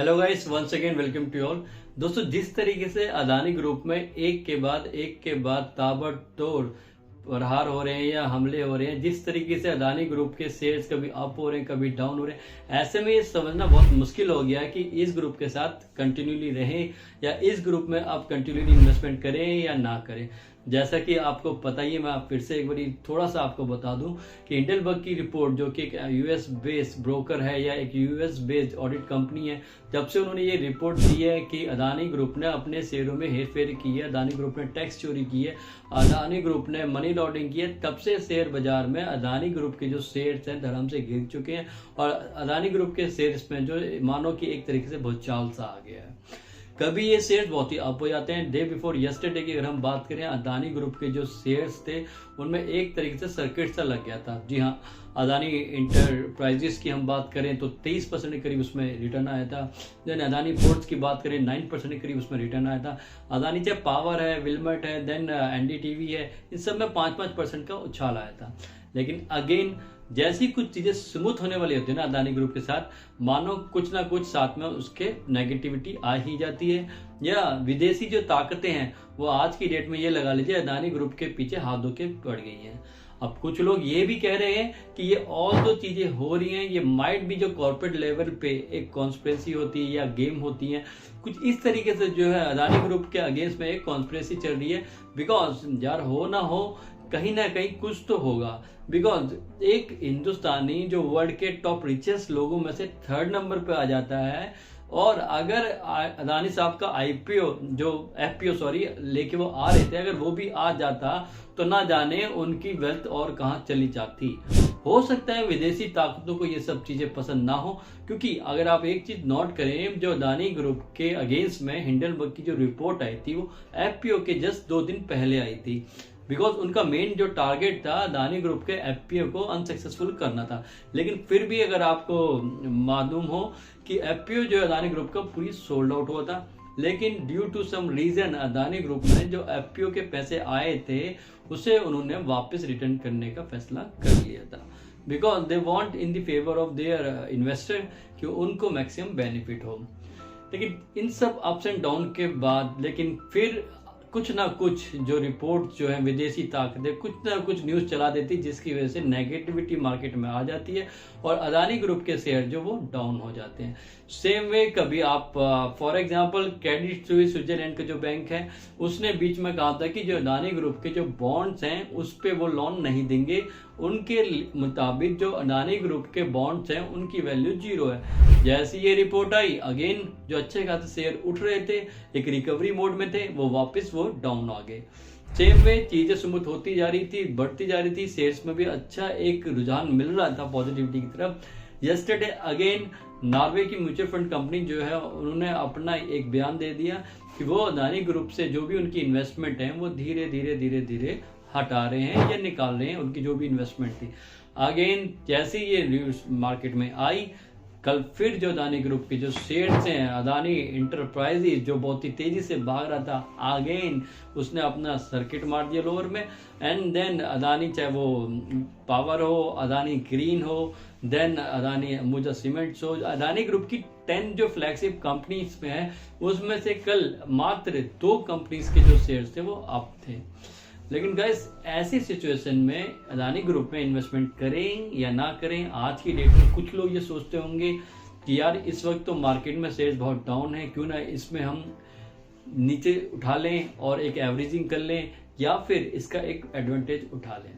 Hello guys, once again welcome to all. दोस्तों, जिस तरीके से अदानी ग्रुप में एक के बाद ताबड़तोड़ प्रहार हो रहे हैं या हमले हो रहे हैं, जिस तरीके से अदानी ग्रुप के शेयर्स कभी अप हो रहे हैं कभी डाउन हो रहे हैं, ऐसे में ये समझना बहुत मुश्किल हो गया कि इस ग्रुप के साथ कंटिन्यूली रहें या इस ग्रुप में आप कंटिन्यूली इन्वेस्टमेंट करें या ना करें। जैसा कि आपको पता ही है, मैं फिर से एक बार थोड़ा सा आपको बता दूं कि हिंडलबर्ग की रिपोर्ट, जो कि एक यूएस बेस्ड ब्रोकर है या एक यूएस बेस्ड ऑडिट कंपनी है, जब से उन्होंने ये रिपोर्ट दी है कि अदानी ग्रुप ने अपने शेयरों में हेरफेर की है, अदानी ग्रुप ने टैक्स चोरी की है, अदानी ग्रुप ने मनी लॉन्ड्रिंग की है, तब से शेयर बाजार में अदानी ग्रुप के जो शेयर्स हैं धड़म से गिर चुके हैं और अदानी ग्रुप के शेयर्स में जो मानो कि एक तरीके से बहुत चाल सा आ गया है। कभी ये शेयर्स बहुत ही अप हो जाते हैं। डे बिफोर यस्टरडे की अगर हम बात करें, अदानी ग्रुप के जो शेयर्स थे उनमें एक तरीके से सर्किट सा लग गया था। जी हाँ, अदानी इंटरप्राइजेस की हम बात करें तो 23% के करीब उसमें रिटर्न आया था। देन अदानी पोर्ट्स की बात करें 9% के करीब उसमें रिटर्न आया था। अदानी चाहे पावर है, विल्मट है, देन एनडीटीवी है, इन सब में 5-5% का उछाल आया था। लेकिन अगेन जैसी कुछ चीजें स्मूथ होने वाली होती है ना अदानी ग्रुप के साथ, मानो कुछ ना कुछ साथ में उसके नेगेटिविटी आ ही जाती है, या विदेशी जो ताकतें हैं वो आज की डेट में ये लगा लीजिए अदानी ग्रुप के पीछे हाथ धो के पड़ गई हैं। अब कुछ लोग ये भी कह रहे हैं कि ये और जो चीजें हो रही हैं, ये माइट भी जो कॉर्पोरेट लेवल पे एक कॉन्स्पिरेसी होती है या गेम होती है, कुछ इस तरीके से जो है अदानी ग्रुप के अगेंस्ट में एक कॉन्स्पिरेसी चल रही है। बिकॉज यार, हो ना हो कहीं ना कहीं कुछ तो होगा। बिकॉज एक हिंदुस्तानी जो वर्ल्ड के टॉप रिचेस्ट लोगों में से 3rd नंबर पे आ जाता है, और अगर अदानी साहब का एफपीओ लेके वो आ रहे थे, अगर वो भी आ जाता तो ना जाने उनकी वेल्थ और कहाँ चली जाती। हो सकता है विदेशी ताकतों को ये सब चीजें पसंद ना हो, क्योंकि अगर आप एक चीज नोट करें, जो अदानी ग्रुप के अगेंस्ट में हिंडलबर्ग की जो रिपोर्ट आई थी वो एफपीओ के जस्ट 2 दिन पहले आई थी। बिकॉज उनका मेन जो टारगेट था अदानी ग्रुप के एफपीओ को अनसक्सेसफुल करना था। लेकिन फिर भी अगर आपको मालूम हो कि एफपीओ जो अदानी ग्रुप का पूरी सोल्ड आउट हुआ था, लेकिन due to some reason Adani group ने जो एफपीओ के पैसे आए थे उसे उन्होंने वापस रिटर्न करने का फैसला कर लिया था। Because they want in the favour of their investor कि उनको मैक्सिमम बेनिफिट हो। लेकिन इन सब अप्स एंड डाउन के बाद, लेकिन फिर कुछ ना कुछ जो रिपोर्ट जो है विदेशी ताकतें कुछ ना कुछ न्यूज चला देती, जिसकी वजह से नेगेटिविटी मार्केट में आ जाती है और अदानी ग्रुप के शेयर जो वो डाउन हो जाते हैं। सेम वे कभी आप for example Credit Suisse Switzerland का जो बैंक है, उसने बीच में कहा था कि जो अदानी ग्रुप के जो बॉन्ड्स हैं उस पे वो लोन नहीं देंगे। उनके मुताबिक जो अदानी ग्रुप के बॉन्ड्स हैं उनकी वैल्यू 0 है। जैसी ये रिपोर्ट आई, अगेन जो अच्छे खासे शेयर उठ रहे थे, एक रिकवरी मोड में थे, वो वापस वो डाउन आ गए। सेम वे चीजें स्मूथ होती जा रही थी, बढ़ती जा रही थी, शेयर्स में भी अच्छा एक रुझान मिल रहा था पॉजिटिविटी की तरफ। यस्टरडे अगेन नॉर्वे की म्यूचुअल फंड कंपनी जो है उन्होंने अपना एक बयान दे दिया कि वो अदानी ग्रुप से जो भी उनकी इन्वेस्टमेंट है वो धीरे धीरे हटा रहे हैं या निकाल रहे हैं, उनकी जो भी इन्वेस्टमेंट थी। अगेन जैसे ये न्यूज मार्केट में आई, कल फिर जो अदानी ग्रुप के जो शेयर्स हैं, अदानी इंटरप्राइजेज जो बहुत ही तेजी से भाग रहा था, अगेन उसने अपना सर्किट मार दिया लोअर में। एंड देन अदानी चाहे वो पावर हो, अदानी ग्रीन हो, देन अदानी अंबुजा सीमेंट्स हो, अदानी ग्रुप की 10 जो फ्लैगशिप कंपनीज में है उसमें से कल मात्र 2 कंपनीज के जो शेयर्स थे वो अप थे। लेकिन गाइस, ऐसी सिचुएशन में अदानी ग्रुप में इन्वेस्टमेंट करें या ना करें, आज की डेट में कुछ लोग ये सोचते होंगे कि यार इस वक्त तो मार्केट में शेयर्स बहुत डाउन है, क्यों ना इसमें हम नीचे उठा लें और एक एवरेजिंग कर लें या फिर इसका एक एडवांटेज उठा लें।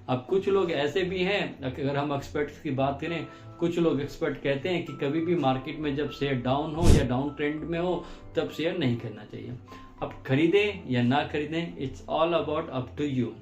अब कुछ लोग ऐसे भी हैं, अगर हम एक्सपर्ट्स की बात करें, कुछ लोग एक्सपर्ट कहते हैं कि कभी भी मार्केट में जब शेयर डाउन हो या डाउन ट्रेंड में हो तब शेयर नहीं करना चाहिए। अब खरीदें या ना खरीदें, it's all about up to you.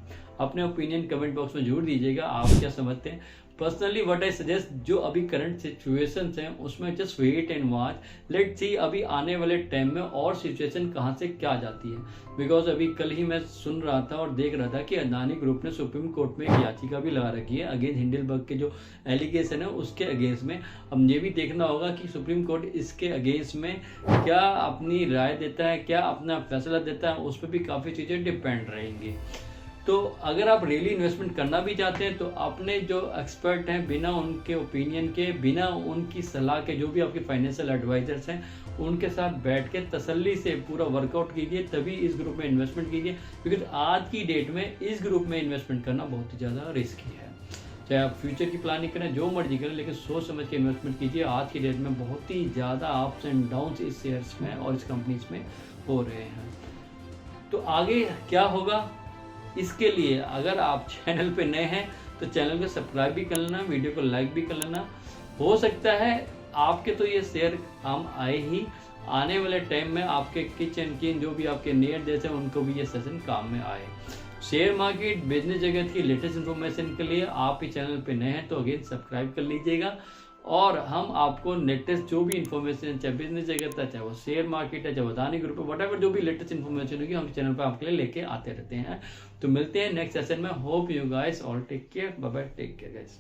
अपने ओपिनियन कमेंट बॉक्स में जरूर दीजिएगा, आप क्या समझते हैं। पर्सनली व्हाट आई सजेस्ट, जो अभी करंट सिचुएशंस हैं उसमें just wait and watch, let's see अभी आने वाले टाइम में और सिचुएशन कहाँ से क्या जाती है। बिकॉज अभी कल ही मैं सुन रहा था और देख रहा था कि अदानी ग्रुप ने सुप्रीम कोर्ट में एक याचिका भी लगा रखी है अगेंस्ट हिंडलबर्ग के जो एलिगेशन है उसके अगेंस्ट में। अब ये भी देखना होगा कि सुप्रीम कोर्ट इसके अगेंस्ट में क्या अपनी राय देता है, क्या अपना फैसला देता है, उस पर भी काफ़ी चीज़ें डिपेंड रहेंगी। तो अगर आप रियली इन्वेस्टमेंट करना भी चाहते हैं तो अपने जो एक्सपर्ट हैं, बिना उनके ओपिनियन के, बिना उनकी सलाह के, जो भी आपके फाइनेंशियल एडवाइजर्स हैं, उनके साथ बैठ के तसल्ली से पूरा वर्कआउट कीजिए, तभी इस ग्रुप में इन्वेस्टमेंट कीजिए। बिकॉज आज की डेट में इस ग्रुप में इन्वेस्टमेंट करना बहुत ही ज़्यादा रिस्की है। चाहे आप फ्यूचर की प्लानिंग करें, जो मर्जी करें, लेकिन सोच समझ के इन्वेस्टमेंट कीजिए। आज की डेट में बहुत ही ज़्यादा अप्स एंड डाउन्स इस शेयर्स में और इस कंपनीज में हो रहे हैं। तो आगे क्या होगा, इसके लिए अगर आप चैनल पे नए हैं तो चैनल को सब्सक्राइब भी कर लेना, वीडियो को लाइक भी कर लेना। हो सकता है आपके तो ये शेयर काम आए ही, आने वाले टाइम में आपके किचन की जो भी आपके नियर जैसे उनको भी ये सेशन काम में आए। शेयर मार्केट बिजनेस जगत की लेटेस्ट इन्फॉर्मेशन के लिए आप ही चैनल पे नए हैं तो अगेन सब्सक्राइब कर लीजिएगा। और हम आपको लेटेस्ट जो भी इन्फॉर्मेशन, चाहे बिजनेस जगत है, चाहे वो शेयर मार्केट है, चाहे अदानी ग्रुप है, वट जो भी लेटेस्ट इन्फॉर्मेशन होगी हम चैनल पर आपके लिए लेके आते रहते हैं। तो मिलते हैं नेक्स्ट सेशन में। Hope you guys all take care, bye bye, take care guys.